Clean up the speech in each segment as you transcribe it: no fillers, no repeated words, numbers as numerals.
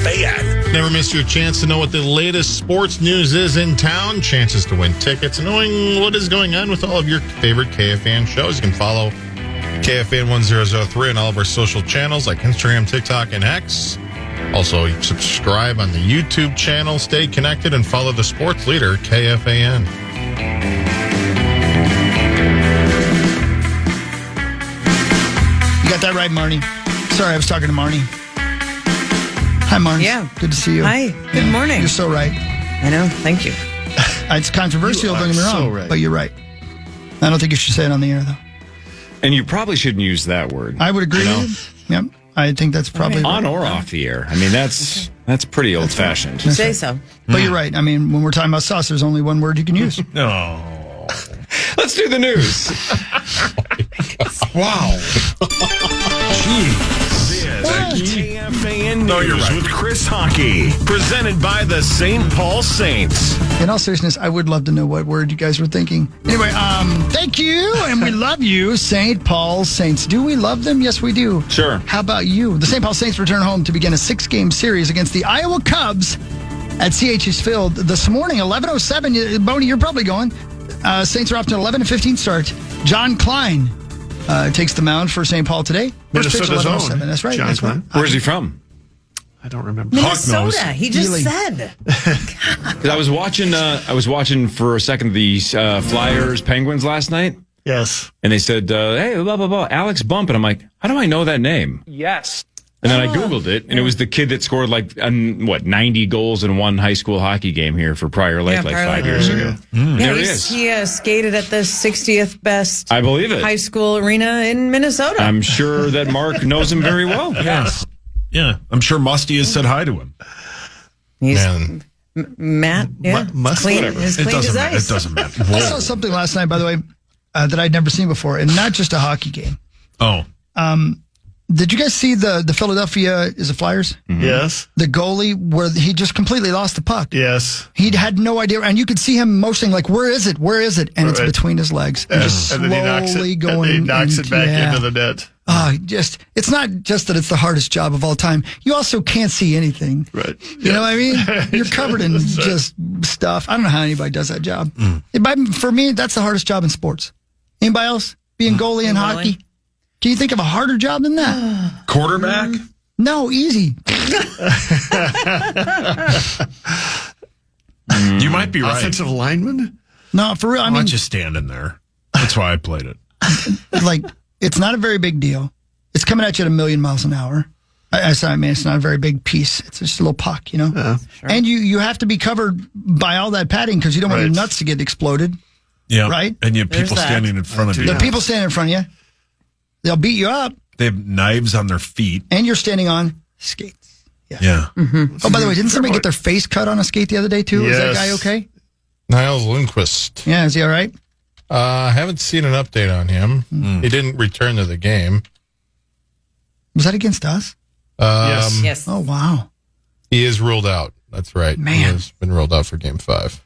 KFAN. Never miss your chance to know what the latest sports news is in town, chances to win tickets, and knowing what is going on with all of your favorite KFAN shows. You can follow KFAN 1003 on all of our social channels like Instagram, TikTok, and X. Also, subscribe on the YouTube channel, stay connected, and follow the sports leader, KFAN. You got that right, Marnie. Sorry, I was talking to Marnie. Hi, Marnie. Yeah. Good to see you. Hi. Good morning. You're so right. I know. Thank you. It's controversial, don't get me wrong, so right. but you're right. I don't think you should say it on the air, though. And you probably shouldn't use that word. I would agree with you. Yep. I think that's probably On or off the air. I mean, that's pretty old-fashioned. You say so. But you're right. I mean, when we're talking about sauce, there's only one word you can use. Oh. Let's do the news. Wow. KFAN News with Chris Hockey, presented by the St. Paul Saints. In all seriousness, I would love to know what word you guys were thinking. Anyway, thank you, and we love you, St. Paul Saints. Do we love them? Yes, we do. Sure. How about you? The St. Paul Saints return home to begin a 6-game series against the Iowa Cubs at CHS Field this morning, 11:07. Boney, you're probably going. Saints are off to an 11-15 start. John Klein takes the mound for St. Paul today. First pitch, Minnesota's 11:07. own. That's right. John That's right. Klein. Where's he from? I don't remember. Minnesota. He just Really? said. 'Cause I was watching for a second the Flyers Penguins last night, Yes. and they said, "Hey, blah blah blah, Alex Bump," and I'm like, "How do I know that name?" Yes. And then I Googled it, and it was the kid that scored 90 goals in one high school hockey game here for Prior Lake Prior 5 Lake. years ago. There he is. He skated at the 60th best I believe it. high school arena in Minnesota. I'm sure that Mark knows him very well. Yes. Yeah. I'm sure Musty has said hi to him. He's Man. Matt. Yeah. Must- clean, whatever. as clean as ice. It doesn't matter. I saw something last night, by the way, that I'd never seen before, and not just a hockey game. Oh. Did you guys see the Philadelphia Flyers? Yes. The goalie where he just completely lost the puck. Yes. He had no idea, and you could see him motioning like, "Where is it? Where is it?" And it's Right. between his legs, and just And then he knocks slowly it, going. and he knocks it back yeah. into the net. It's not just that it's the hardest job of all time. You also can't see anything. Right. You know what I mean? You're covered in just stuff. I don't know how anybody does that job. For me, that's the hardest job in sports. Anybody else? Being goalie in Really? hockey? Can you think of a harder job than that? Quarterback? No, easy. You might be right. Offensive lineman? No, for real. I Why mean, don't you stand in there? That's why I played it. like, it's not a very big deal. It's coming at you at 1,000,000 miles an hour. It's not a very big piece. It's just a little puck, you know? And you have to be covered by all that padding because you don't want your Right. nuts to get exploded. Yeah. Right? And you have people There's that. standing in front of you. The people standing in front of you, they'll beat you up, They have knives on their feet. and you're standing on skates. Yeah. Oh, by the way, didn't somebody get their face cut on a skate the other day, too? Is that Yes. guy okay? Niles Lundqvist. Yeah, is he all right? I haven't seen an update on him. He didn't return to the game. Was that against us? Yes. Yes. Oh, wow. He is ruled out. That's right. Man. He has been ruled out for Game 5.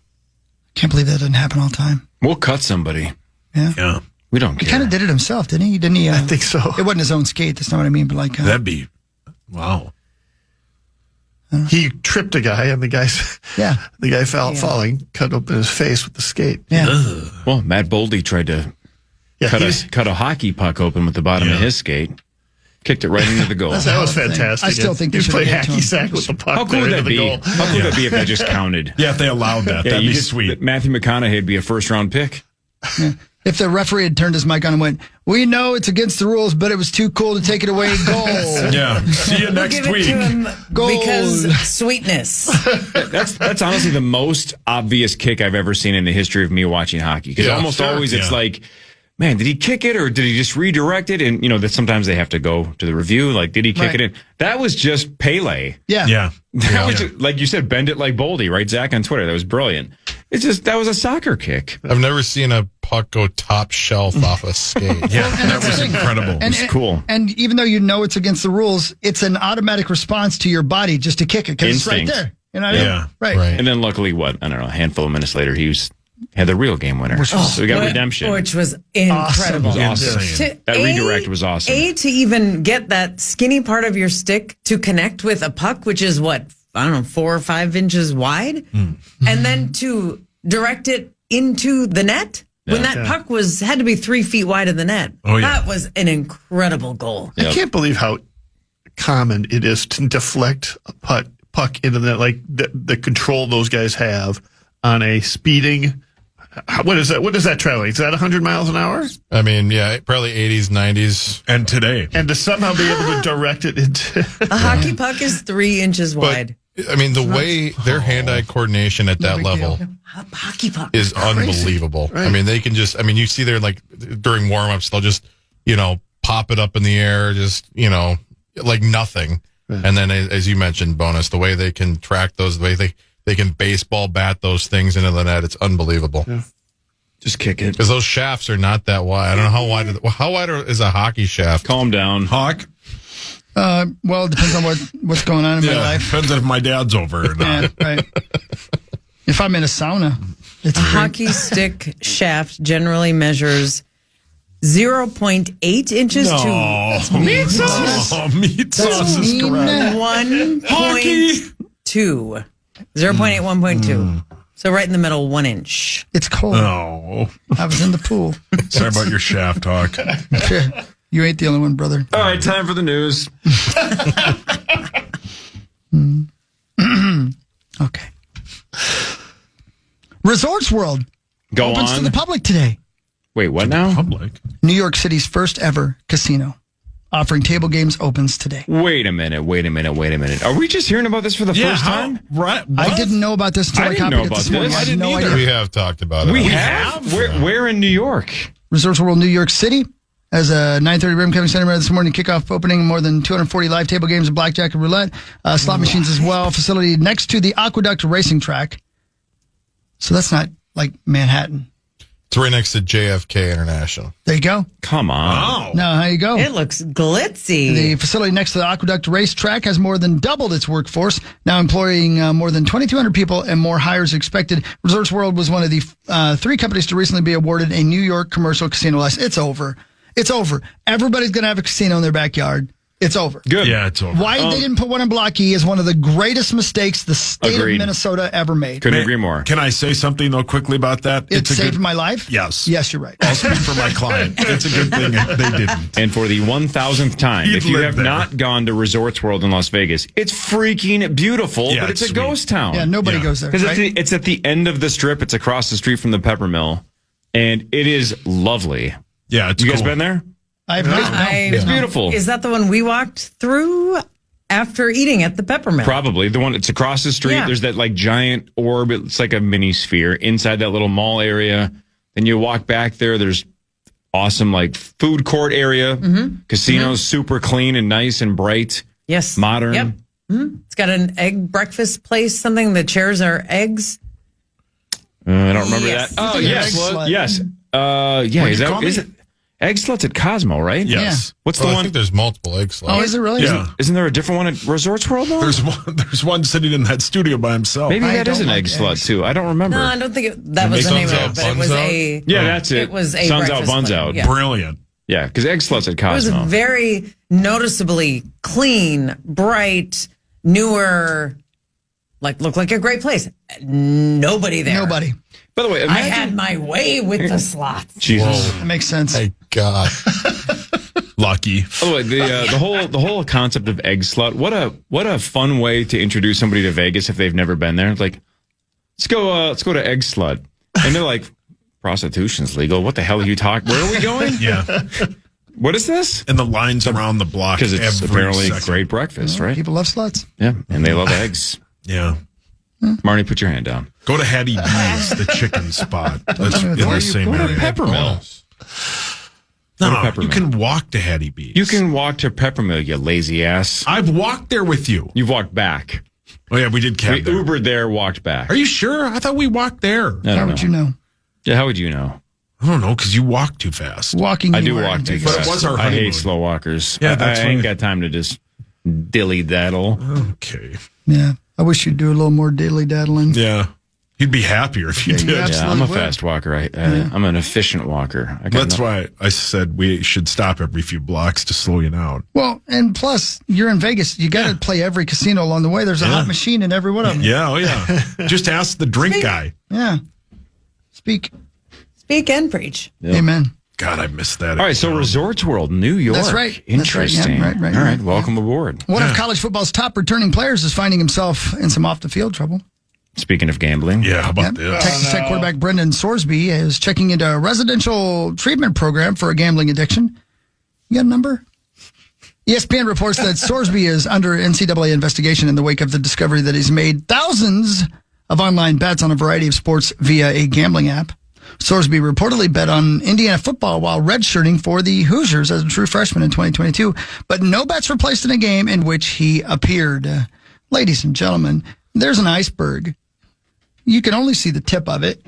Can't believe that didn't happen all the time. We'll cut somebody. Yeah. We don't He care. kind of did it himself, didn't he? Didn't he? I think so. It wasn't his own skate. That's not what I mean. But like, That'd be, wow. He tripped a guy, and the guy fell falling, cut open his face with the skate. yeah. Well, Matt Boldy tried to Yeah, cut a hockey puck open with the bottom of his skate, kicked it right into the goal. that was fantastic. I still think they he should played have given it to hacky him. sack with the puck. How cool there would that into the be? goal. How cool would that be if that just counted? Yeah, if they allowed that, that'd you be just- sweet. Matthew McConaughey would be a first-round pick. If the referee had turned his mic on and went, "We know it's against the rules, but it was too cool to take it away." Goal. Yeah. See you We'll next give it week. to him Gold. because sweetness. That's honestly the most obvious kick I've ever seen in the history of me watching hockey. Because Yeah, almost sure. always it's Yeah. like, man, did he kick it or did he just redirect it? And, that sometimes they have to go to the review. Like, did he kick it in? That was just Pele. Yeah. Yeah. That was just, like you said, bend it like Boldy, right, Zach, on Twitter. That was brilliant. It's just, that was a soccer kick. I've never seen a puck go top shelf off a skate. Yeah, that was incredible. And, cool. And even though you know it's against the rules, it's an automatic response to your body just to kick it because it's right Instinct. there. You know what I mean? Yeah. Right. Right. And then luckily, a handful of minutes later, he was had the real game winner. So we got redemption. Which was incredible. It was awesome. That redirect was awesome. To even get that skinny part of your stick to connect with a puck, which is what, I don't know, 4 or 5 inches wide, and then to direct it into the net when that puck had to be 3 feet wide of the net. Oh, yeah. That was an incredible goal. I can't believe how common it is to deflect a puck into the net, like the control those guys have on a speeding. What is that? What is that traveling? Is that 100 miles an hour? I mean, yeah, probably 80s, 90s. And today. And to somehow be able to direct it into... A hockey puck is 3 inches wide. I mean, the way their hand-eye coordination at that level hockey puck is unbelievable. Right. I mean, they can just, you see there, like, during warm-ups, they'll just, pop it up in the air, just, like nothing. Right. And then, as you mentioned, Bonus, the way they can track those, the way they can baseball bat those things into the net, it's unbelievable. Yeah. Just kick it. Because those shafts are not that wide. I don't know how wide is a hockey shaft? Calm down. Hawk? Well, it depends on what's going on in my life. Depends on if my dad's over or not. Yeah, right. If I'm in a sauna, it's a hockey stick shaft generally measures 0.8 inches to Meatsauce. Meatsauce is correct. 1.2. 0.8, 1.2. So right in the middle, 1 inch. It's cold. Oh. I was in the pool. Sorry about your shaft, Hawk. You ain't the only one, brother. All right, time for the news. Okay. Resorts World opens to the public today. Wait, what now? Public? New York City's first ever casino offering table games opens today. Wait a minute. Are we just hearing about this for the first time? Right. What? I didn't know about this until I copied it this morning. I had no idea. We have talked about it. We have? Where in New York? Resorts World New York City has a 9:30 Rim Coving Center this morning kickoff opening. More than 240 live table games of blackjack and roulette, slot machines as well. Facility next to the Aqueduct racing track. So that's not like Manhattan. It's right next to JFK International. There you go. Come on. Oh. Now, how you go? It looks glitzy. The facility next to the Aqueduct racetrack has more than doubled its workforce, now employing more than 2,200 people and more hires expected. Resorts World was one of the 3 companies to recently be awarded a New York commercial casino license. It's over. It's over. Everybody's going to have a casino in their backyard. It's over. Good. Yeah, it's over. Why they didn't put one in Block E is one of the greatest mistakes the state of Minnesota ever made. Couldn't agree more. Can I say something, though, quickly about that? It saved my life? Yes. Yes, you're right. I'll speak for my client. It's a good thing they didn't. And for the 1,000th time, if you have not gone to Resorts World in Las Vegas, it's freaking beautiful, but it's a ghost town. Yeah, nobody goes there. Because it's at the end of the strip. It's across the street from the Peppermill, and it is lovely. Yeah, it's You guys been there? I have not. It's beautiful. Is that the one we walked through after eating at the Peppermill? Probably. The one that's across the street. Yeah. There's that like giant orb. It's like a mini sphere inside that little mall area. Then you walk back there. There's awesome like food court area. Mm-hmm. Casinos, super clean and nice and bright. Yes. Modern. Yep. Mm-hmm. It's got an egg breakfast place. Something. The chairs are eggs. I don't remember that. Oh, yes. Yes. Is it? Egg Sluts at Cosmo, right? Yes. What's the I one? think there's multiple Egg Sluts. Oh, is it really? Yeah. Isn't there a different one at Resorts World, though? There's one sitting in that studio by himself. Maybe that is an Egg Slut, too. I don't remember. No, I don't think that was the name of it, but it was a... Yeah, that's it. It was a Sun's breakfast out, buns place. out. Yeah. Brilliant. Yeah, because Egg Sluts at It was Cosmo. very noticeably clean, bright, newer, looked like a great place. Nobody there. Nobody. By the way, I had my way with the slots. Jesus. That makes sense. Thank God. Lucky. By the way, the whole concept of Egg Slut. What a fun way to introduce somebody to Vegas if they've never been there. Like, let's go to Egg Slut, and they're like, prostitution's legal. What the hell are you talking? Where are we going? Yeah. What is this? And the lines around the block. Because it's apparently second. great breakfast, right? People love sluts. Yeah, and they love eggs. Yeah. Marnie, put your hand down. Go to Hattie B's, the chicken spot. That's in the same Go to area. Peppermill. No, Peppermill. you can walk to Hattie B's. You can walk to Peppermill, you lazy ass. I've walked there with you. You've walked back. Oh, yeah, we did We cab there. Ubered there, walked back. Are you sure? I thought we walked there. How would you know? Yeah, how would you know? I don't know, because you walk too fast. Walking. I do anywhere walk in too Vegas. But it was our I honeymoon. hate slow walkers. Yeah, that's I ain't right. got time to just dilly daddle. Okay. Yeah. I wish you'd do a little more diddly daddling. Yeah. He'd be happier if you Yeah, you did. absolutely Yeah, I'm a would. fast walker. I'm an efficient walker. That's why I said we should stop every few blocks to slow you down. Well, and plus, you're in Vegas. You got to play every casino along the way. There's a hot machine in every one of them. Yeah, oh yeah. Just ask the drink guy. Yeah. Speak. Speak and preach. Amen. God, I missed that. All right, so Resorts World, New York. That's right. That's right. Interesting. Yeah, right, All right, right. welcome aboard. One of college football's top returning players is finding himself in some off-the-field trouble. Speaking of gambling. Yeah, how about Yep. this? Texas Tech quarterback Brendan Sorsby is checking into a residential treatment program for a gambling addiction. You got a number? ESPN reports that Sorsby is under NCAA investigation in the wake of the discovery that he's made thousands of online bets on a variety of sports via a gambling app. Sorsby reportedly bet on Indiana football while redshirting for the Hoosiers as a true freshman in 2022, but no bets were placed in a game in which he appeared. Ladies and gentlemen, there's an iceberg. You can only see the tip of it.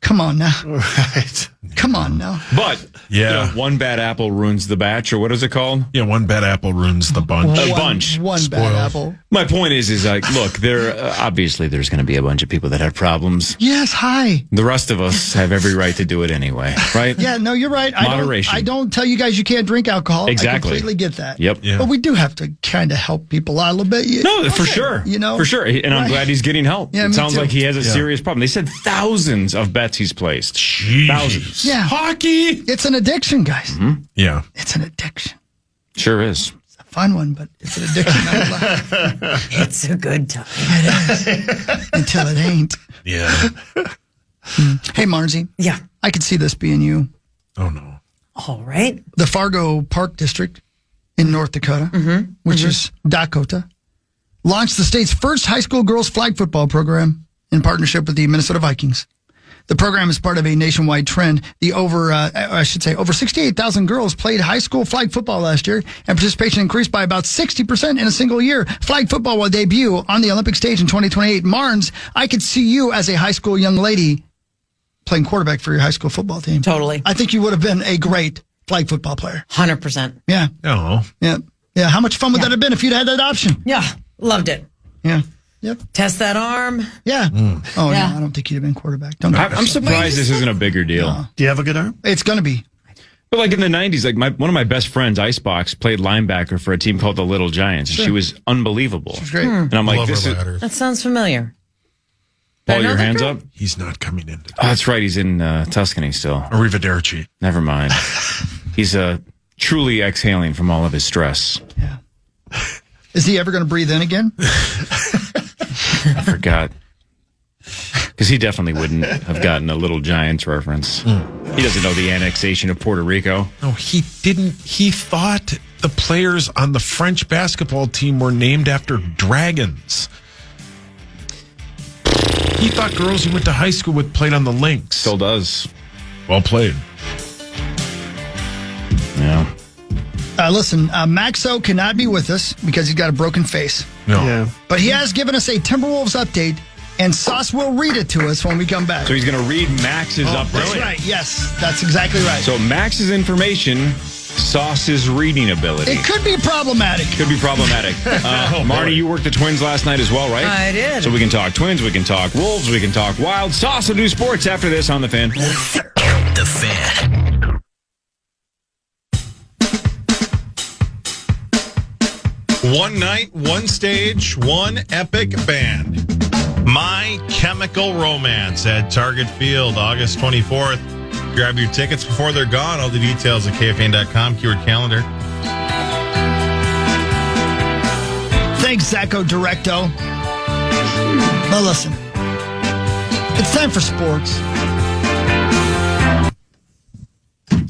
Come on now. Right. Come on now. But Yeah. one bad apple ruins the batch, or what is it called? Yeah, one bad apple ruins the bunch. A bunch. One bad Spoiled. apple. My point is like, look, there obviously there's going to be a bunch of people that have problems. Yes, hi. The rest of us have every right to do it anyway, right? Yeah, no, you're right. Moderation. I don't tell you guys you can't drink alcohol. Exactly. I completely get that. Yep. Yeah. But we do have to kind of help people out a little bit. No, for sure. You know? For sure. And I'm Right. glad he's getting help. Yeah, it me sounds too. like he has a serious problem. They said thousands of bets he's placed. Jeez. Thousands. Yeah. Hockey. It's an addiction, guys. Yeah. It's an addiction. Sure is. It's a fun one, but it's an addiction nonetheless. It's a good time. Until it ain't. Yeah. Hey, Marzi, Yeah. I could see this being you. Oh no. All right. The Fargo Park District in North Dakota, which is Dakota, launched the state's first high school girls flag football program in partnership with the Minnesota Vikings. The program is part of a nationwide trend. Over 68,000 girls played high school flag football last year, and participation increased by about 60% in a single year. Flag football will debut on the Olympic stage in 2028. Marnes, I could see you as a high school young lady playing quarterback for your high school football team. Totally. I think you would have been a great flag football player. 100%. Yeah. Oh. Yeah. Yeah. How much fun would that have been if you'd had that option? Yeah. Loved it. Yeah. Yep. Test that arm. Yeah. Oh, Yeah. no, I don't think you'd have been quarterback. Don't get I'm surprised this isn't a bigger deal. Do you have a good arm? It's going to be. But like in the 90s, like one of my best friends, Icebox, played linebacker for a team called the Little Giants. And she was unbelievable. It's great. And I'm like, Love this her is, ladders. That sounds familiar. Paul, I know your that hands girl? up? He's not coming in today. Oh, that's right. He's in Tuscany still. Arrivederci. Never mind. He's truly exhaling from all of his stress. Yeah. Is he ever going to breathe in again? I forgot. Because he definitely wouldn't have gotten a Little Giants reference. He doesn't know the annexation of Puerto Rico. No, he didn't. He thought the players on the French basketball team were named after dragons. He thought girls he went to high school with played on the Lynx. Still does. Well played. Yeah. Listen, Maxo cannot be with us because he's got a broken face. No. Yeah. But he has given us a Timberwolves update, and Sauce will read it to us when we come back. So he's going to read Max's update. That's right. Yes, that's exactly right. So Max's information, Sauce's reading ability. It could be problematic. Could be problematic. Marnie, you worked the Twins last night as well, right? I did. So we can talk Twins, we can talk Wolves, we can talk Wild. Sauce will do sports after this on The Fan. The Fan. One night, one stage, one epic band. My Chemical Romance at Target Field, August 24th. Grab your tickets before they're gone. All the details at KFAN.com, keyword calendar. Thanks, Zacho Directo. Now listen, it's time for sports.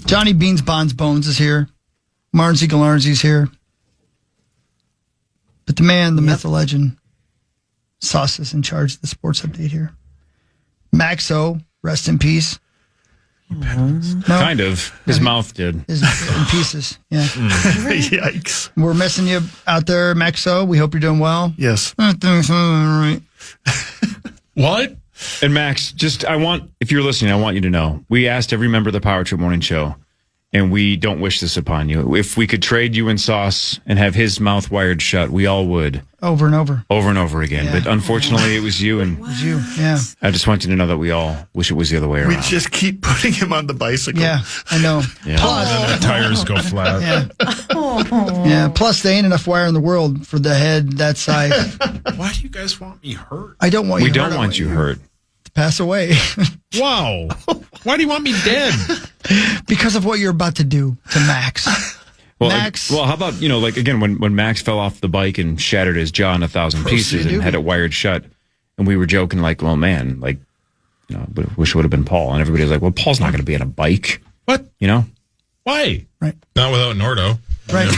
Johnny Beans Bonds Bones is here. Marney Gellner's here. But the man, the myth, the legend, Sauce is in charge of the sports update here. Maxo, rest in peace. No, Kind of. His mouth did. is in pieces. Yeah. Yikes. We're missing you out there, Maxo. We hope you're doing well. Yes. All right. What? And Max, if you're listening, I want you to know, we asked every member of the Power Trip Morning Show and we don't wish this upon you. If we could trade you and Sauce and have his mouth wired shut, we all would. Over and over. Over and over again. Yeah. But unfortunately, it was you. And It was you. Yeah. I just want you to know that we all wish it was the other way We around. just keep putting him on the bicycle. Yeah, I know. Yeah. Plus, Then the tires go flat. yeah. Plus, there ain't enough wire in the world for the head that size. Why do you guys want me hurt? I don't want you We hurt. don't I want you hurt. to pass away Wow. Why do you want me dead? because of what you're about to do to Max. Well, Max. well, how about, like, again, when Max fell off the bike and shattered his jaw in 1,000 pieces and had it wired shut, and we were joking, like, well, man, like, wish it would have been Paul. And everybody was like, well, Paul's not going to be on a bike. What? Why? Right. Not without Nordo. Right.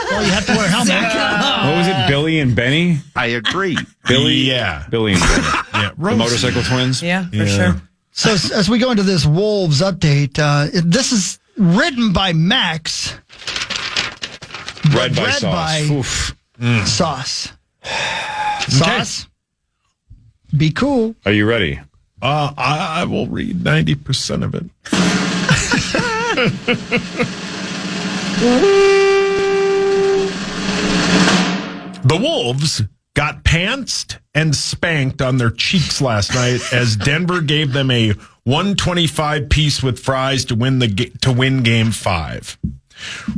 Well, you have to wear a helmet. What was it, Billy and Benny? I agree. Billy Yeah. and Benny. Yeah. The motorcycle twins? Yeah, for sure. So as we go into this Wolves update, this is written by Max. Read by Sauce. by Oof. Sauce. Sauce. Be cool. Are you ready? I will read 90% of it. The Wolves got pantsed and spanked on their cheeks last night as Denver gave them a 125 piece with fries to win Game 5.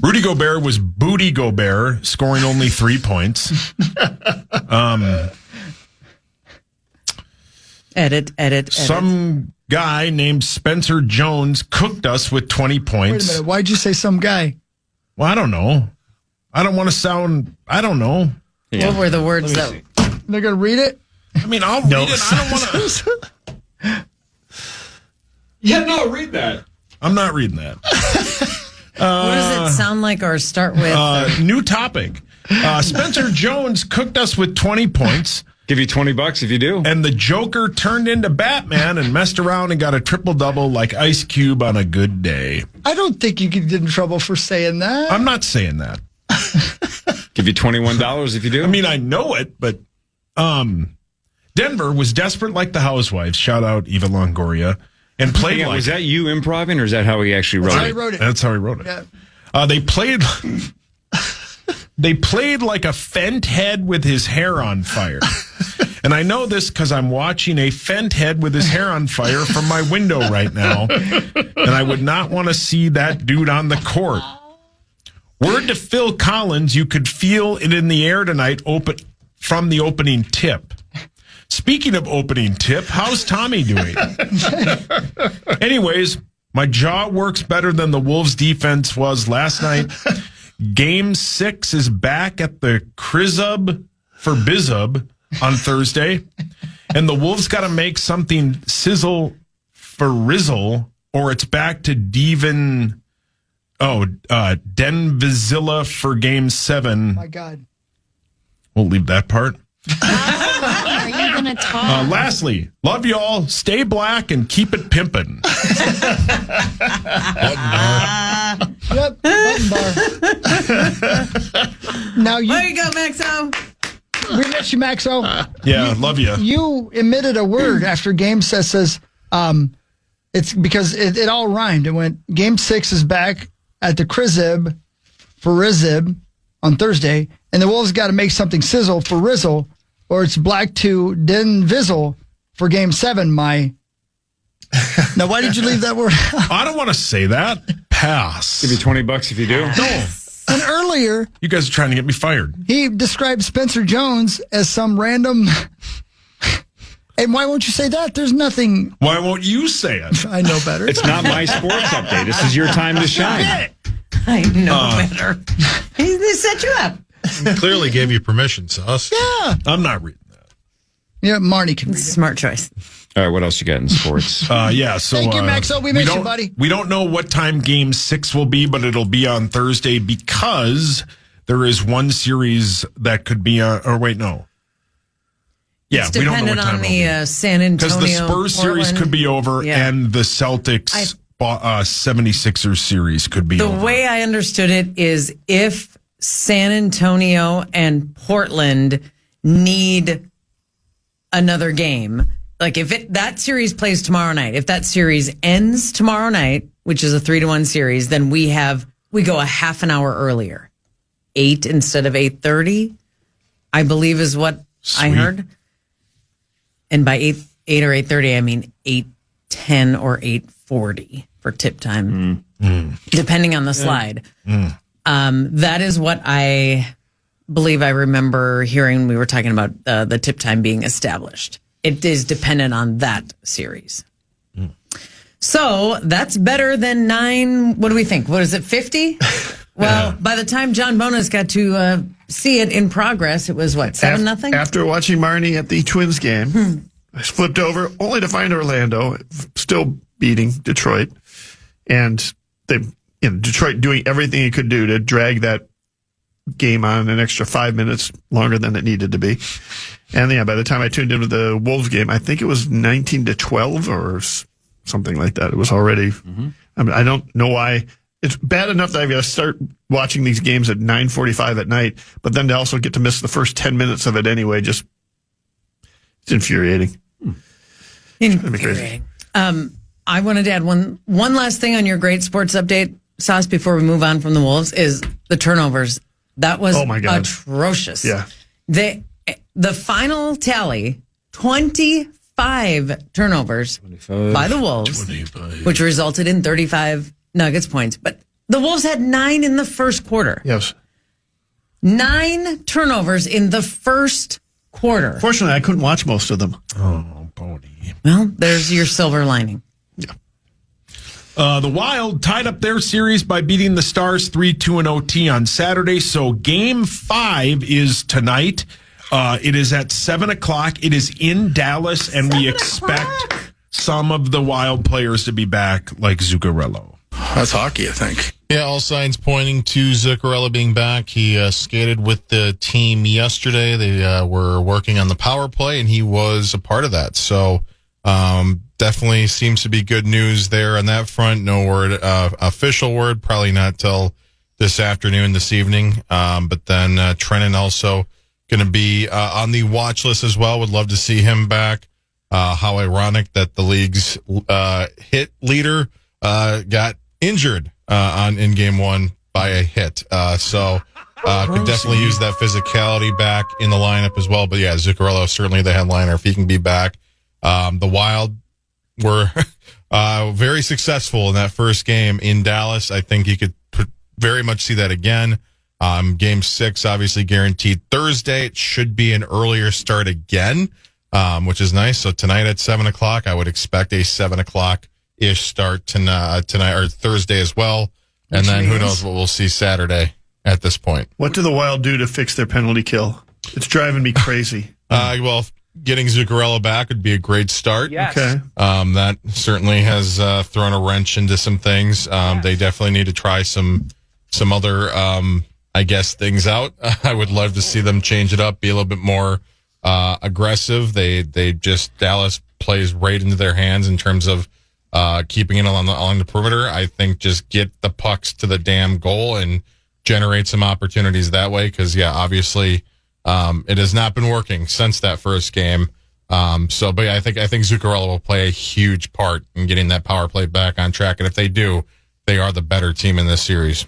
Rudy Gobert was Booty Gobert, scoring only 3 points. Edit. Some guy named Spencer Jones cooked us with 20 Wait a points. minute. Why'd you say some guy? Well, I don't know. I don't want to sound, I don't know. Yeah. What were the words that? They're going to read it? I mean, I'll read it. I don't want to. Yeah, no, read that. I'm not reading that. What does it sound like or start with? New topic. Spencer Jones cooked us with 20 points. Give you $20 if you do. And the Joker turned into Batman and messed around and got a triple-double like Ice Cube on a good day. I don't think you could get in trouble for saying that. I'm not saying that. Give you $21 if you do. I mean, I know it, but Denver was desperate like the Housewives. Shout out Eva Longoria. And played like was that you improving or is that how he actually wrote That's how it? he wrote it. That's how he wrote it. Yeah. They played they played like a fent head with his hair on fire. And I know this because I'm watching a fent head with his hair on fire from my window right now. And I would not want to see that dude on the court. Word to Phil Collins, you could feel it in the air tonight from the opening tip. Speaking of opening tip, how's Tommy doing? Anyways, my jaw works better than the Wolves defense was last night. Game 6 is back at the Crizub for Bizub on Thursday. And the Wolves got to make something sizzle for Rizzle, or it's back to Denvizilla for Game 7. My God. We'll leave that part. Are you going to talk? Lastly, love y'all. Stay black and keep it pimpin'. Yep. Button bar. Now There you go, Maxo. we miss you, Maxo. Yeah, love you. You emitted a word after Game 6 says, it's because it all rhymed. It went, Game 6 is back at the Crizib for Rizib on Thursday, and the Wolves got to make something sizzle for Rizzle, or it's black to Denvizzle for Game 7, my... Now, why did you leave that word out? I don't want to say that. Pass. Give you $20 if you do. No. And earlier, You guys are trying to get me fired. he described Spencer Jones as some random... And why won't you say that? There's nothing... Why won't you say it? I know better. It's not my sports update. This is your time to shine. I know better. They set you up. Clearly gave you permission, Sauce. Yeah. I'm not reading that. Yeah, Marnie can read it. Smart choice. All right, what else you got in sports? Yeah, so Thank you, Maxo. We miss you, don't- buddy. We don't know what time Game 6 will be, but it'll be on Thursday because there is one series that could be or wait, no. Yeah, It's we don't know what dependent time on it'll be. the San Antonio. Because the Spurs series Portland. could be over Yeah. and the Celtics 76ers series could be The over. way I understood it is if San Antonio and Portland need another game, like if that series plays tomorrow night, if that series ends tomorrow night which is a 3-1 series, then we go a half an hour earlier, 8 instead of 8:30, I believe is what I heard. And by 8 or 8:30, I mean 8:10 or 8:40 for tip time, depending on the slide. That is what I believe I remember hearing. We were talking about the tip time being established. It is dependent on that series. So that's better than 9. What do we think? What is it, 50? Well, by the time John Bonas got to see it in progress, it was what, 7-0? After watching Marney at the Twins game, I flipped over only to find Orlando still beating Detroit, and Detroit doing everything it could do to drag that game on an extra 5 minutes longer than it needed to be. And by the time I tuned into the Wolves game, I think it was 19-12 or something like that. It was already. I mean, I don't know why. It's bad enough that I've got to start watching these games at 9:45 at night, but then to also get to miss the first 10 minutes of it anyway, it's infuriating. Infuriating. I wanted to add one last thing on your great sports update, Sauce, before we move on from the Wolves, is the turnovers. That was atrocious. Yeah. The final tally, 25 turnovers by the Wolves, which resulted in 35 Nuggets points. But the Wolves had 9 in the first quarter. Yes. 9 turnovers in the first quarter. Fortunately, I couldn't watch most of them. Oh, Bodie. Well, there's your silver lining. Yeah. The Wild tied up their series by beating the Stars 3-2 in OT on Saturday. So Game 5 is tonight. It is at 7 o'clock. It is in Dallas, and we expect some of the Wild players to be back, like Zuccarello. That's hockey, I think. Yeah, all signs pointing to Zuccarello being back. He skated with the team yesterday. They were working on the power play, and he was a part of that. So definitely seems to be good news there on that front. No word, official word, probably not till this afternoon, this evening. But then Trennan also going to be on the watch list as well. Would love to see him back. How ironic that the league's hit leader got injured in game 1 by a hit. So could definitely use that physicality back in the lineup as well. But yeah, Zuccarello certainly the headliner if he can be back. The Wild were very successful in that first game in Dallas. I think you could very much see that again. Game 6 obviously guaranteed Thursday. It should be an earlier start again, which is nice. So tonight at 7 o'clock, I would expect a 7 o'clock-ish start tonight or Thursday as well. And then who knows what we'll see Saturday at this point. What do the Wild do to fix their penalty kill? It's driving me crazy. Well, getting Zuccarello back would be a great start. Yes. Okay. That certainly has thrown a wrench into some things. They definitely need to try some other, I guess, things out. I would love to see them change it up, be a little bit more aggressive. Dallas plays right into their hands in terms of keeping it along the perimeter. I think just get the pucks to the damn goal and generate some opportunities that way. Because obviously, it has not been working since that first game. But yeah, I think Zuccarello will play a huge part in getting that power play back on track. And if they do, they are the better team in this series.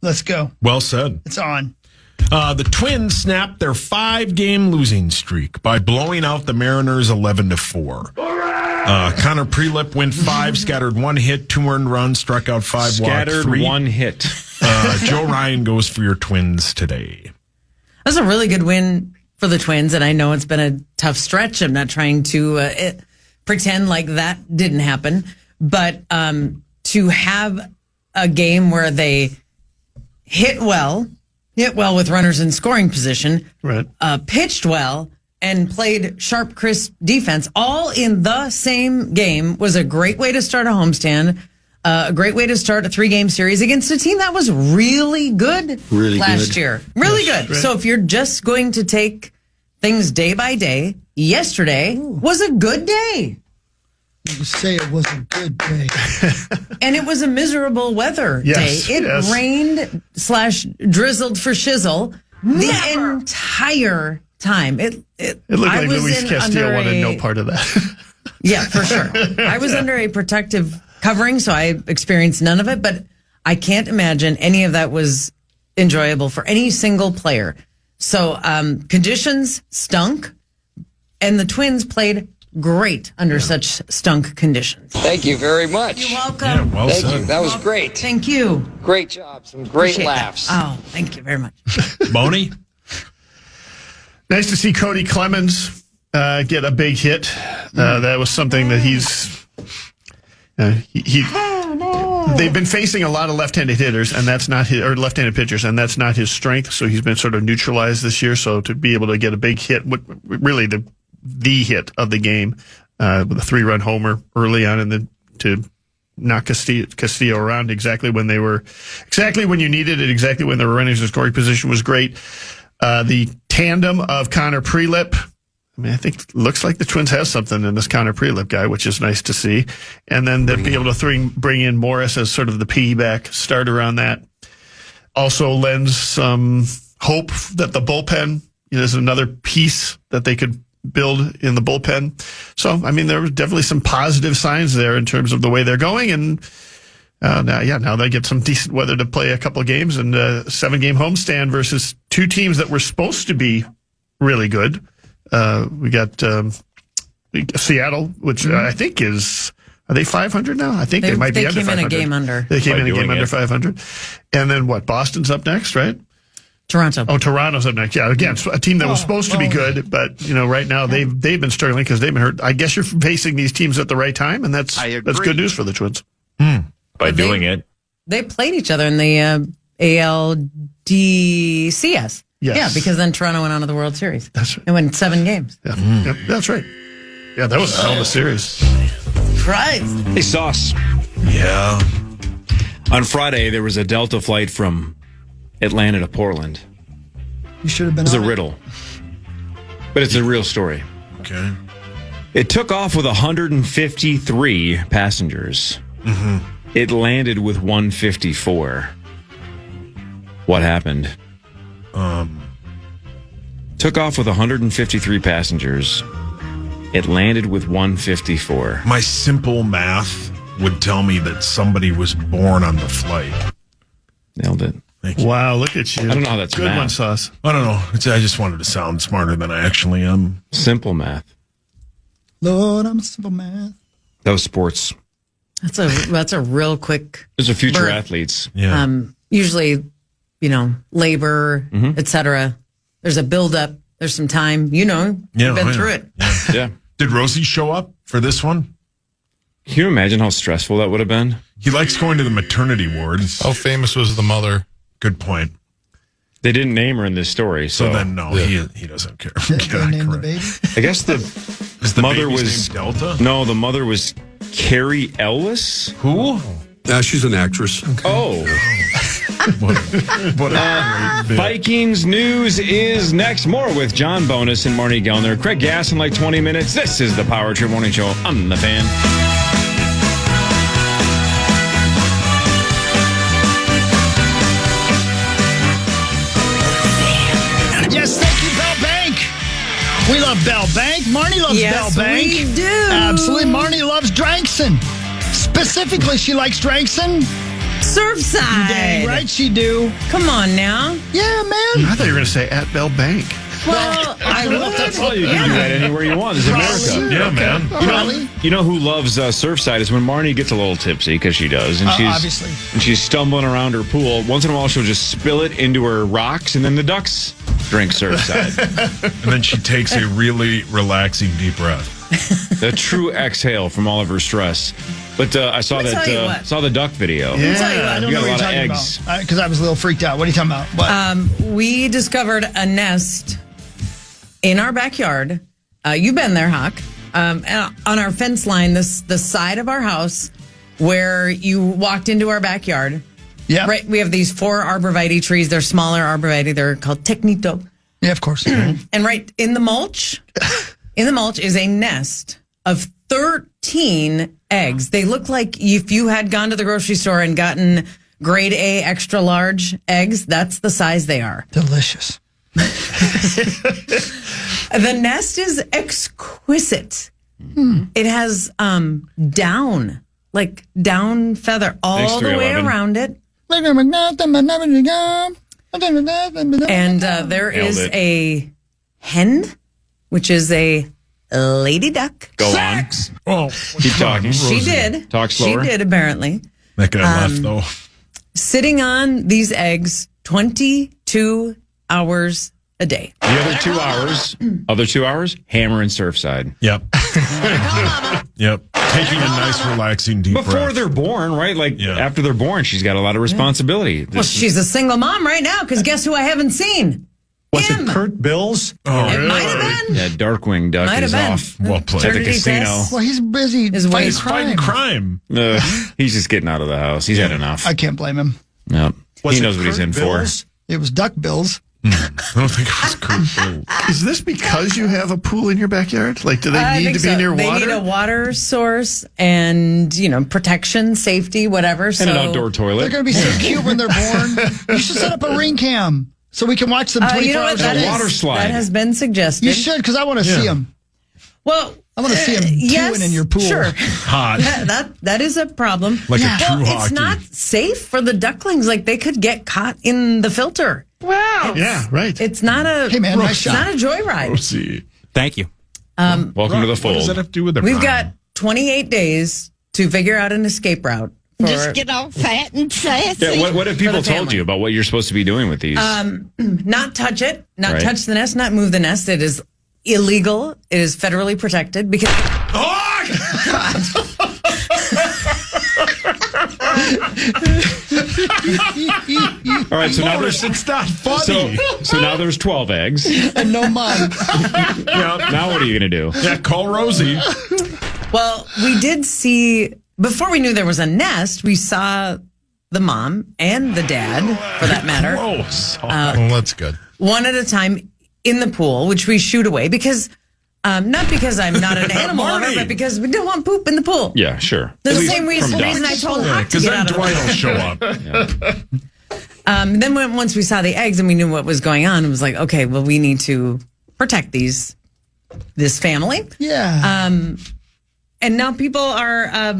Let's go. Well said. It's on. The Twins snapped their 5-game losing streak by blowing out the Mariners 11-4. Connor Prelip went 5, scattered 1 hit, 2 earned runs, struck out 5, walked 3. Scattered 1 hit. Joe Ryan goes for your Twins today. That's a really good win for the Twins, and I know it's been a tough stretch. I'm not trying to pretend like that didn't happen, but to have a game where they hit well with runners in scoring position, right? Pitched well, and played sharp, crisp defense, all in the same game, was a great way to start a homestand, a great way to start a 3-game series against a team that was really good last year. Really good. Right. So if you're just going to take things day by day, yesterday was a good day. You say it was a good day. And it was a miserable weather day. It rained / drizzled for shizzle the entire time. It looked like Luis Castillo wanted no part of that. Yeah, for sure. I was under a protective covering, so I experienced none of it, but I can't imagine any of that was enjoyable for any single player. So conditions stunk, and the Twins played great under such stunk conditions. Thank you very much. You're welcome. Yeah, well Thank said. you. That was great. Thank you. Great job. Some great Appreciate laughs. that. Oh, thank you very much. Boney? Nice to see Cody Clemens get a big hit. That was something that they've been facing a lot of left-handed hitters, and that's not his, or left-handed pitchers, and that's not his strength. So he's been sort of neutralized this year. So to be able to get a big hit, really the hit of the game, with a 3-run homer early on to knock Castillo around exactly when you needed it, exactly when the runners in scoring position was great. The tandem of Connor Prelip, I mean, I think it looks like the Twins has something in this Connor Prelip guy, which is nice to see. And then to be able to bring in Morris as sort of the piggyback starter on that also lends some hope that the bullpen is another piece that they could build in the bullpen. So, I mean, there was definitely some positive signs there in terms of the way they're going. And now they get some decent weather to play a couple of games and a 7-game homestand versus 2 teams that were supposed to be really good. We got Seattle, which I think are they 500 now? I think they might be under 500. They came in a game under. They came in a game under 500. And then what? Boston's up next, right? Toronto. Oh, Toronto's up next. Yeah, again, a team that was supposed to be good, but right now they've been struggling because they've been hurt. I guess you're facing these teams at the right time, and that's good news for the Twins. By doing it. They played each other in the ALDCS. Yes. Yeah, because then Toronto went on to the World Series. That's right. It went 7 games. Yeah, Yep, that's right. Yeah, that was a hell of a series. Christ. Hey, Sauce. Yeah. On Friday, there was a Delta flight from Atlanta to Portland. You should have been It's a on it. riddle, but it's a real story. Okay. It took off with 153 passengers. It landed with 154. What happened? Took off with 153 passengers. It landed with 154. My simple math would tell me that somebody was born on the flight. Nailed it. Thank you. Wow, look at you. I don't know how that's good math. one, Sauce. I don't know. I just wanted to sound smarter than I actually am. Simple math. Lord, I'm a simple man. That was sports. That's a real quick. Those are future Birth. athletes. Yeah. Usually, labor, etc. There's a buildup. There's some time. You've been through it. Yeah. Did Rosie show up for this one? Can you imagine how stressful that would have been? He likes going to the maternity wards. How famous was the mother? Good point. They didn't name her in this story, so, So then, no, he doesn't care. They named the baby. I guess the Is the mother baby's was name Delta? No, the mother was Carrie Ellis. Who? She's an actress. Oh. What a great bit. Vikings news is next. More with John Bonus and Marney Gellner. Craig Gass in like 20 minutes. This is the Power Trip Morning Show on the Fan. Yes, thank you, Bell Bank. We love Bell Bank. Marnie loves Yes, Bell Bank. we do. Absolutely. Marnie loves Drankson. Specifically, she likes Drankson. Surfside. Dang right she do. Come on now. Yeah, man. I thought you were going to say at Bell Bank. Well, I would. That's all you can do that anywhere you want. This is America. Yeah, man. Probably. You know who loves Surfside is when Marnie gets a little tipsy, because she does, and Obviously. and she's stumbling around her pool. Once in a while, she'll just spill it into her rocks, and then the ducks drink Surfside. And then she takes a really relaxing deep breath. The true exhale from all of her stress. But I saw Let me tell you that what. saw the duck video. I'll tell you what, I don't You know got a what lot you're of talking eggs. about. Because I was a little freaked out. What are you talking about? What? We discovered a nest in our backyard. You've been there, Hawk. On our fence line, the side of our house where you walked into our backyard. Yeah. Right. We have these 4 arborvitae trees. They're smaller arborvitae. They're called Tecnito. Yeah, of course. And right in the mulch is a nest of 13 eggs. They look like if you had gone to the grocery store and gotten grade A extra large eggs, that's the size they are. Delicious. The nest is exquisite. It has down like down feather all the way 311. around it. And there Nailed is it. a hen, which is a lady duck. Go on. Oh, Keep talking. She did. Talk slower. She did, apparently. that guy left though. Sitting on these eggs 22 hours a day. The other 2 hours, hammer and Surfside. Yep. Yep. Taking a nice, relaxing deep Before breath. they're born, right? Like Yeah. after they're born, she's got a lot of responsibility. Well, she's a single mom right now because guess who I haven't seen? Was Him. it Kurt Bills? Oh, It might have been. Yeah, Darkwing Duck Might is have been. off well played. at the Eternity casino. test. Well, he's busy His fighting wife's Fighting crime. crime. He's just getting out of the house. He's had enough. I can't blame him. Yep. Was He it knows what he's Kurt in Bills? It was duck bills. I don't think it was Kurt Bill. Is this because you have a pool in your backyard? Like, do they I need think to be so. near They water? need a water source and, protection, safety, whatever. And an outdoor They're toilet. going to be so cute when they're born. You should set up a ring cam so we can watch them 24 you know what? hours a That, day. is, water slide. that has been suggested. You should, because I want to see them. Well, I want to see them yes, in your pool. Sure. Hot. That is a problem. Like a Yeah. true Well, hockey. it's not safe for the ducklings. Like they could get caught in the filter. Wow. Yeah, right. It's not a. Hey, man, nice it's shot. not a joyride. Rosie. Thank you. Welcome to the What fold. does that have to do with it? We've Brian? got 28 days to figure out an escape route. For, Just get all fat and sassy. Yeah, what have people the told family. you about what you're supposed to be doing with these? not touch it, not Right. touch the nest, not move the nest. It is illegal. It is federally protected because. All right, so now there's It's not funny. so now there's 12 eggs. And no mom. yeah. Now what are you going to do? Yeah, call Rosie. Well, we did see, before we knew there was a nest, we saw the mom and the dad, for that matter, Gross. Well, that's good. one at a time in the pool, which we shoot away because, not because I'm not an animal lover, Marty. but because we don't want poop in the pool. Yeah, sure. The At least same from reason I ducks. told Huck to Because get then out of the Dwight pool. will show up. Then once we saw the eggs and we knew what was going on, it was like, okay, well, we need to protect this family. Yeah. And now people are,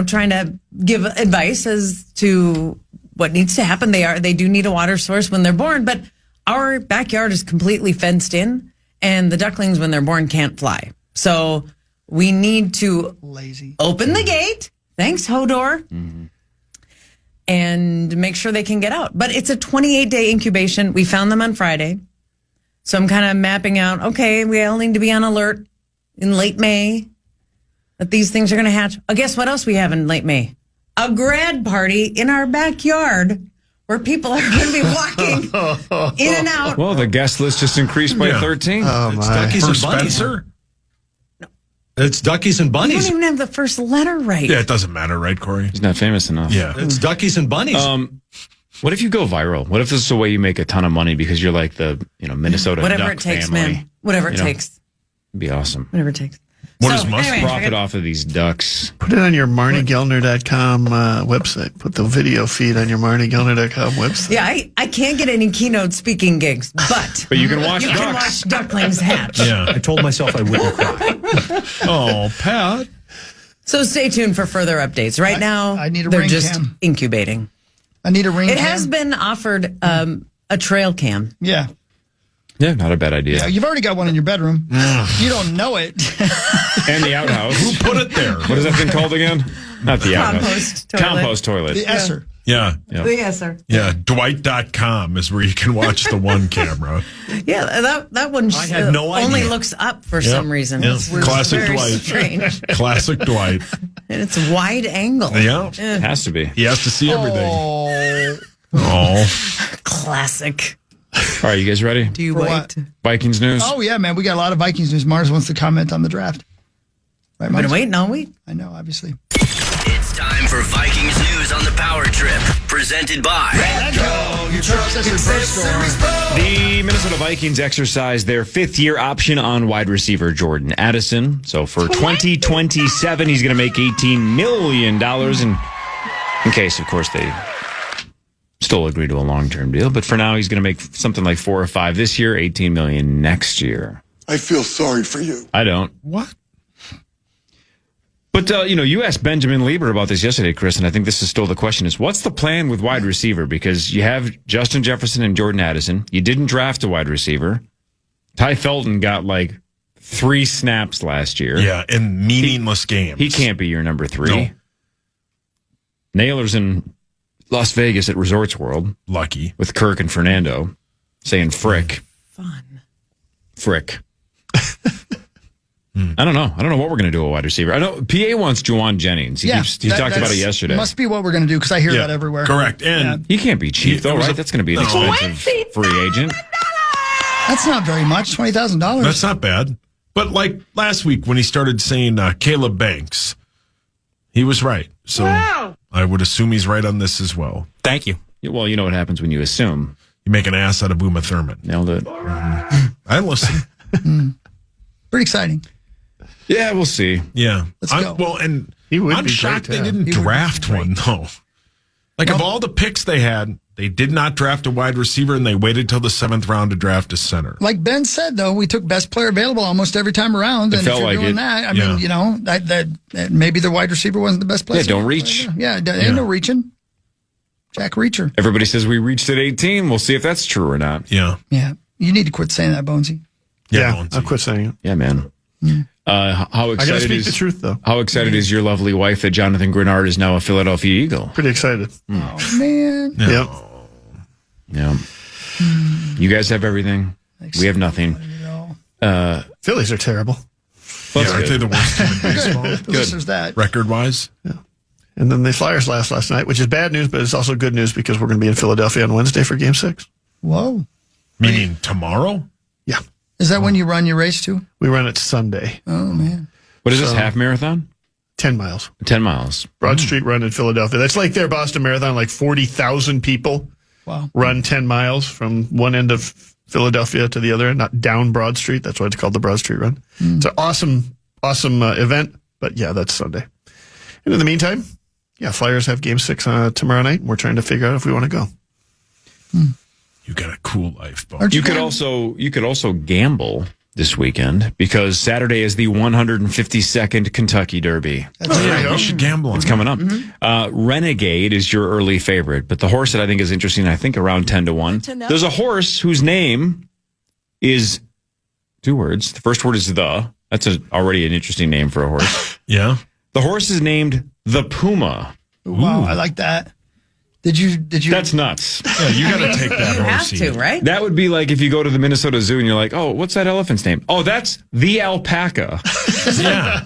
trying to give advice as to what needs to happen. They do need a water source when they're born, but our backyard is completely fenced in, and the ducklings, when they're born, can't fly. So we need to Lazy. open the gate. Thanks, Hodor. And make sure they can get out. But it's a 28-day incubation. We found them on Friday. So I'm kind of mapping out, okay, we all need to be on alert in late May that these things are going to hatch. Oh, guess what else we have in late May? A grad party in our backyard where people are going to be walking in and out. Well, the guest list just increased by Yeah. 13. It's duckies For and bunnies. Spencer? It's duckies and You bunnies. don't even have the first letter right. Yeah, it doesn't matter, right, Corey? He's not famous enough. Yeah. It's duckies and bunnies. What if you go viral? What if this is a way you make a ton of money because you're like the Minnesota Whatever duck it takes, family? man. Whatever it You know? takes. It'd be awesome. Whatever it takes. What does Musk Profit off of these ducks. Put it on your MarneyGellner.com website. Put the video feed on your MarneyGellner.com website. Yeah, I can't get any keynote speaking gigs, but But you can watch you can ducks. watch ducklings hatch. Yeah. I told myself I wouldn't cry. Oh, Pat. So stay tuned for further updates. Right now, I need a they're ring just cam. incubating. I need a ring It cam. has been offered a trail cam. Yeah. Yeah, not a bad idea. Yeah, you've already got one in your bedroom. You don't know it. And the outhouse. Who put it there? What is that thing called again? Not the outhouse. Compost toilet. Compost toilet. The Esser. Yeah. Yes, sir. Yeah. Dwight.com is where you can watch the one camera. Yeah, that one I had no only idea. looks up for some reason. Yeah. It's Classic very Dwight. strange. Classic Dwight. And it's wide angle. Yeah. It has to be. He has to see everything. Oh. Oh. Classic. All right, you guys ready? Do you For wait? what? Vikings news. Oh, yeah, man. We got a lot of Vikings news. Mars wants to comment on the draft. Right, I've Mars? been waiting all week. I know, obviously. It's time for Vikings news on the Power Trip, presented by The Minnesota Vikings exercised their fifth-year option on wide receiver Jordan Addison. So for 2027, he's going to make $18 million. And in case, of course, they still agree to a long-term deal. But for now, he's going to make something like 4 or 5 this year, $18 million next year. I feel sorry for you. I don't. What? But, you asked Benjamin Lieber about this yesterday, Chris, and I think this is still the question is, what's the plan with wide receiver? Because you have Justin Jefferson and Jordan Addison. You didn't draft a wide receiver. Ty Felton got 3 snaps last year. Yeah, in meaningless games. He can't be your number 3. No. Naylor's in Las Vegas at Resorts World. Lucky. With Kirk and Fernando saying frick. Fun. Frick. I don't know. I don't know what we're going to do with wide receiver. I know PA wants Juwan Jennings. He talked about it yesterday. Must be what we're going to do because I hear that everywhere. Correct. And he can't be cheap, though, right? That's going to be an expensive free agent. That's not very much, $20,000. That's not bad. But last week when he started saying Caleb Banks, he was right. So I would assume he's right on this as well. Thank you. Well, you know what happens when you assume. You make an ass out of Uma Thurman. Nailed it. I listen. Pretty exciting. Yeah, we'll see. Yeah. Let's go. Well, and would I'm be shocked great they to have. didn't He would be draft one, though. Of all the picks they had, they did not draft a wide receiver, and they waited till the 7th round to draft a center. Like Ben said, though, we took best player available almost every time around. And if felt you're like doing it. that, I mean, that maybe the wide receiver wasn't the best player. Yeah, don't reach. Yeah, ain't no reaching. Jack Reacher. Everybody says we reached at 18. We'll see if that's true or not. Yeah. Yeah. You need to quit saying that, Bonesy. Yeah, I'll quit saying it. Yeah, man. How I gotta excited speak the truth, though. How excited is your lovely wife that Jonathan Grenard is now a Philadelphia Eagle? Pretty excited. Oh, man. Yep. Yeah. You guys have everything. We have nothing. Phillies are terrible. Well, Aren't they the worst team in baseball? There's that. Record-wise? Yeah. And then the Flyers last night, which is bad news, but it's also good news because we're going to be in Philadelphia on Wednesday for Game 6. Whoa. Meaning tomorrow? Yeah. Is that when you run your race too? We run it Sunday. Oh, man. What is this, half marathon? 10 miles. 10 miles. Broad Street run in Philadelphia. That's like their Boston Marathon, 40,000 people run 10 miles from one end of Philadelphia to the other end, not down Broad Street. That's why it's called the Broad Street Run. It's an awesome event, but yeah, that's Sunday. And in the meantime, Flyers have Game 6 tomorrow night, and we're trying to figure out if we want to go. You got a cool life, Bo. You could also gamble this weekend because Saturday is the 152nd Kentucky Derby. You should gamble on It's coming up. Renegade is your early favorite, but the horse that I think is interesting, I think around 10-1. There's a horse whose name is 2 words. The first word is the. That's already an interesting name for a horse. Yeah. The horse is named the Puma. Wow, I like that. Did you? That's nuts. Yeah, you got to take that You have horse. to, right? That would be like if you go to the Minnesota Zoo and you're like, oh, what's that elephant's name? Oh, that's the alpaca. Yeah.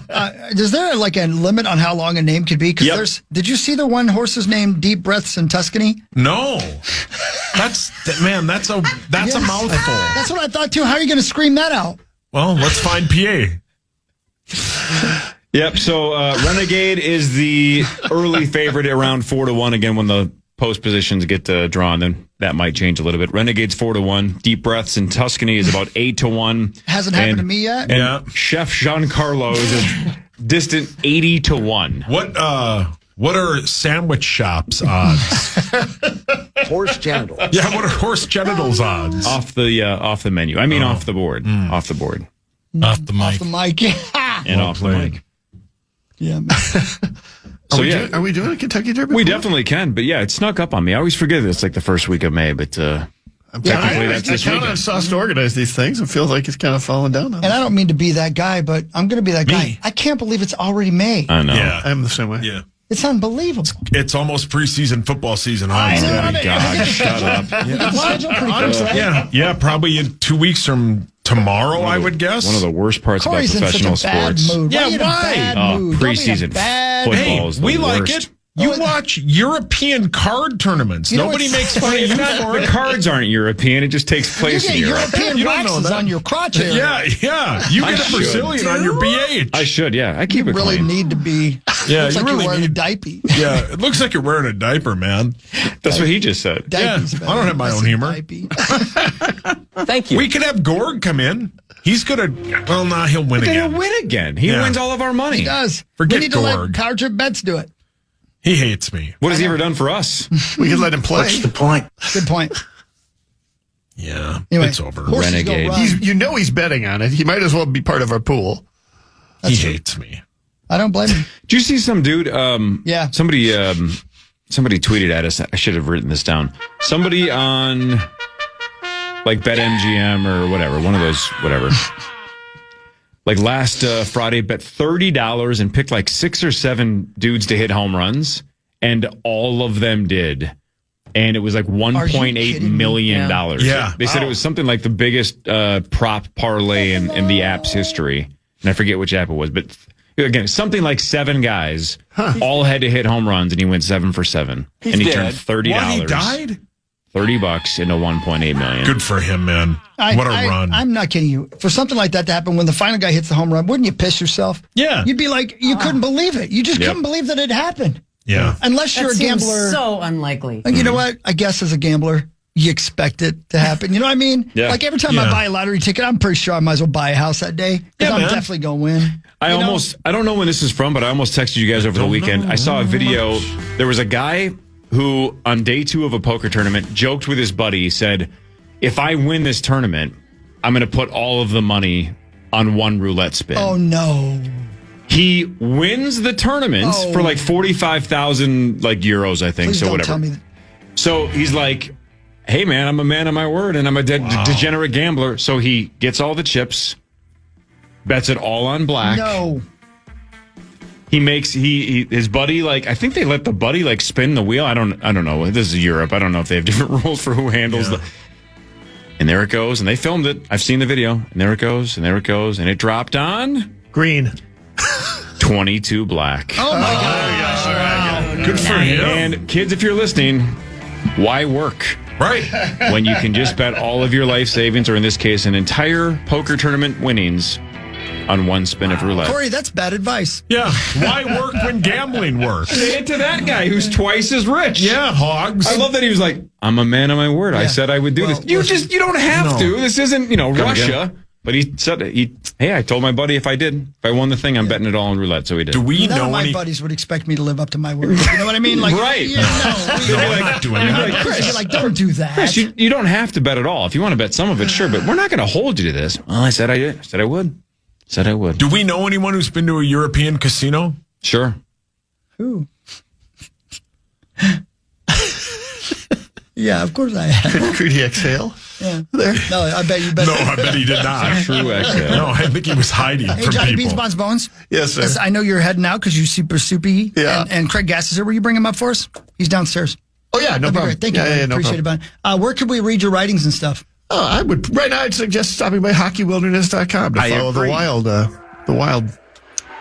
Is there a limit on how long a name could be? Because did you see the one horse's name, Deep Breaths in Tuscany? No. That's a mouthful. That's what I thought too. How are you going to scream that out? Well, let's find PA. Yep. So Renegade is the early favorite at around 4-1. Again, when the post positions get drawn, then that might change a little bit. Renegade's 4-1. Deep Breaths in Tuscany is about 8-1. Hasn't happened to me yet. And Chef Giancarlo is a distant 80-1. What are sandwich shops odds? Horse genitals. Yeah, what are horse genitals odds? Off the menu. I mean, off the board. Off the board. Off the mic. Off the mic. And off the mic. Yeah. Man. So are we doing a Kentucky Derby? We definitely can, but it snuck up on me. I always forget it's like the first week of May, but technically that's this I count on weekend. Sauce to organize these things. It feels like it's kind of falling down on And I don't mean to be that guy, but I'm going to be that guy. I can't believe it's already May. I know. Yeah. I'm the same way. Yeah. It's unbelievable. It's almost preseason football season. I know. Oh, God, shut up. Yeah, probably in 2 weeks from tomorrow, I would guess. One of the worst parts Corey's about professional in such a bad sports. mood. Yeah, Why? You in a why? bad mood? Don't be in a Preseason bad football is the we like worst. it. You watch European card tournaments. You know Nobody what's makes fun of you for The it. cards aren't European. It just takes You place get in Europe. European You don't know waxes that. on your crotch area. Yeah. You I get a should. Brazilian on your BH. I should, I keep You it really clean. need to be. Yeah, looks you like really you're wearing need- a diaper. Yeah, it looks like you're wearing a diaper, man. That's what he just said. Diaper's I better. don't have my I own said humor. diaper. Thank you. We could have Gorg come in. He's gonna. Well, nah, he'll win Then he'll again. win again. He Yeah. wins all of our money. He does. Forget we need to let Gorg. Power Trip Bets do it. He hates me. What has he ever done for us? We could let him play. What's the point? Good point. Yeah, Anyway, it's over. horses Renegade. go run. He's betting on it. He might as well be part of our pool. He hates me. I don't blame him. Did you see some dude? Yeah. Somebody tweeted at us. I should have written this down. Somebody on like BetMGM or whatever, one of those, whatever. Like last Friday, bet $30 and picked like 6 or 7 dudes to hit home runs, and all of them did. And it was like $1.8 million. Yeah. They said it was something like the biggest prop parlay in the app's history. And I forget which app it was, but again, something like 7 guys all had to hit home runs, and he went 7 for 7. And he turned $30. What, he died? $30 into $1.8 million. Good for him, man. What a run. I'm not kidding you. For something like that to happen, when the final guy hits the home run, wouldn't you piss yourself? Yeah. You'd be like, you couldn't believe it. You just couldn't believe that it happened. Yeah. Unless you're That a seems gambler. so unlikely. And you know what? I guess as a gambler, you expect it to happen. You know what I mean? Yeah. Like every time I buy a lottery ticket, I'm pretty sure I might as well buy a house that day. Because I'm definitely going to win. I don't know when this is from, but I almost texted you guys over the weekend. I saw a video. There was a guy who, on day 2 of a poker tournament, joked with his buddy. He said, if I win this tournament, I'm going to put all of the money on one roulette spin. Oh, no. He wins the tournament for like 45,000 like euros, I think. Please so don't whatever. tell me that. So he's like, hey, man, I'm a man of my word, and I'm a degenerate gambler. So he gets all the chips, bets it all on black. No. He makes his buddy, like, I think they let the buddy like spin the wheel. I don't know. This is Europe. I don't know if they have different rules for who handles the. And there it goes, and they filmed it. I've seen the video. And there it goes, and there it goes, and it dropped on Green. 22 black. Oh, my God. Good for him. And kids, if you're listening, why work? Right. When you can just bet all of your life savings, or in this case, an entire poker tournament winnings on one spin of roulette. Corey, that's bad advice. Yeah. Why work when gambling works? Say it to that guy who's twice as rich. Yeah, hogs. I love that he was like, I'm a man of my word. I said I would do this. You don't have to. This isn't, Russia. But he said, hey, I told my buddy if I won the thing, I'm betting it all on roulette. So he did. Do we None know of my any? buddies would expect me to live up to my word. You know what I mean? Like, Right. No, I'm not doing that. Chris, you're like, don't do that. Chris, you don't have to bet it all. If you want to bet some of it, sure. But we're not going to hold you to this. Well, I said I did. I said I would. Said I would. Do we know anyone who's been to a European casino? Sure. Who? Yeah, of course I have. Could he exhale? Yeah. There. No, I bet you bet. No, I bet he did not. True exhale. No, I think he was hiding Hey, from Johnny Beans, people. Bonds, Bones. Yes, sir. I know you're heading out because you're super soupy. Yeah. And Craig Gass is here. Will you bring him up for us? He's downstairs. Oh, yeah, no That'd be problem. great. Thank you. Yeah, man. no Appreciate problem. it, Bon. Where could we read your writings and stuff? I would right now. I'd suggest stopping by hockeywilderness.com to follow the wild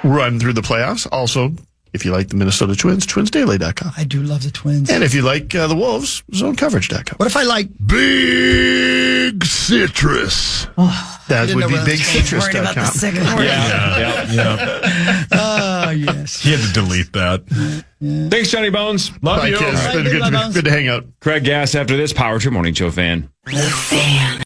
run through the playoffs. Also, if you like the Minnesota Twins, twinsdaily.com. I do love the Twins. And if you like the Wolves, zonecoverage.com. What if I like Big Citrus. That would be Worried about the bigcitrus.com. second word. Yeah. Oh, yes. He had to delete that. Thanks, Johnny Bones. Love Bye, you. kids. All right, Been good luck, Bones. good to hang out. Craig Gass after this Power Trip Morning Show fan. The Fan.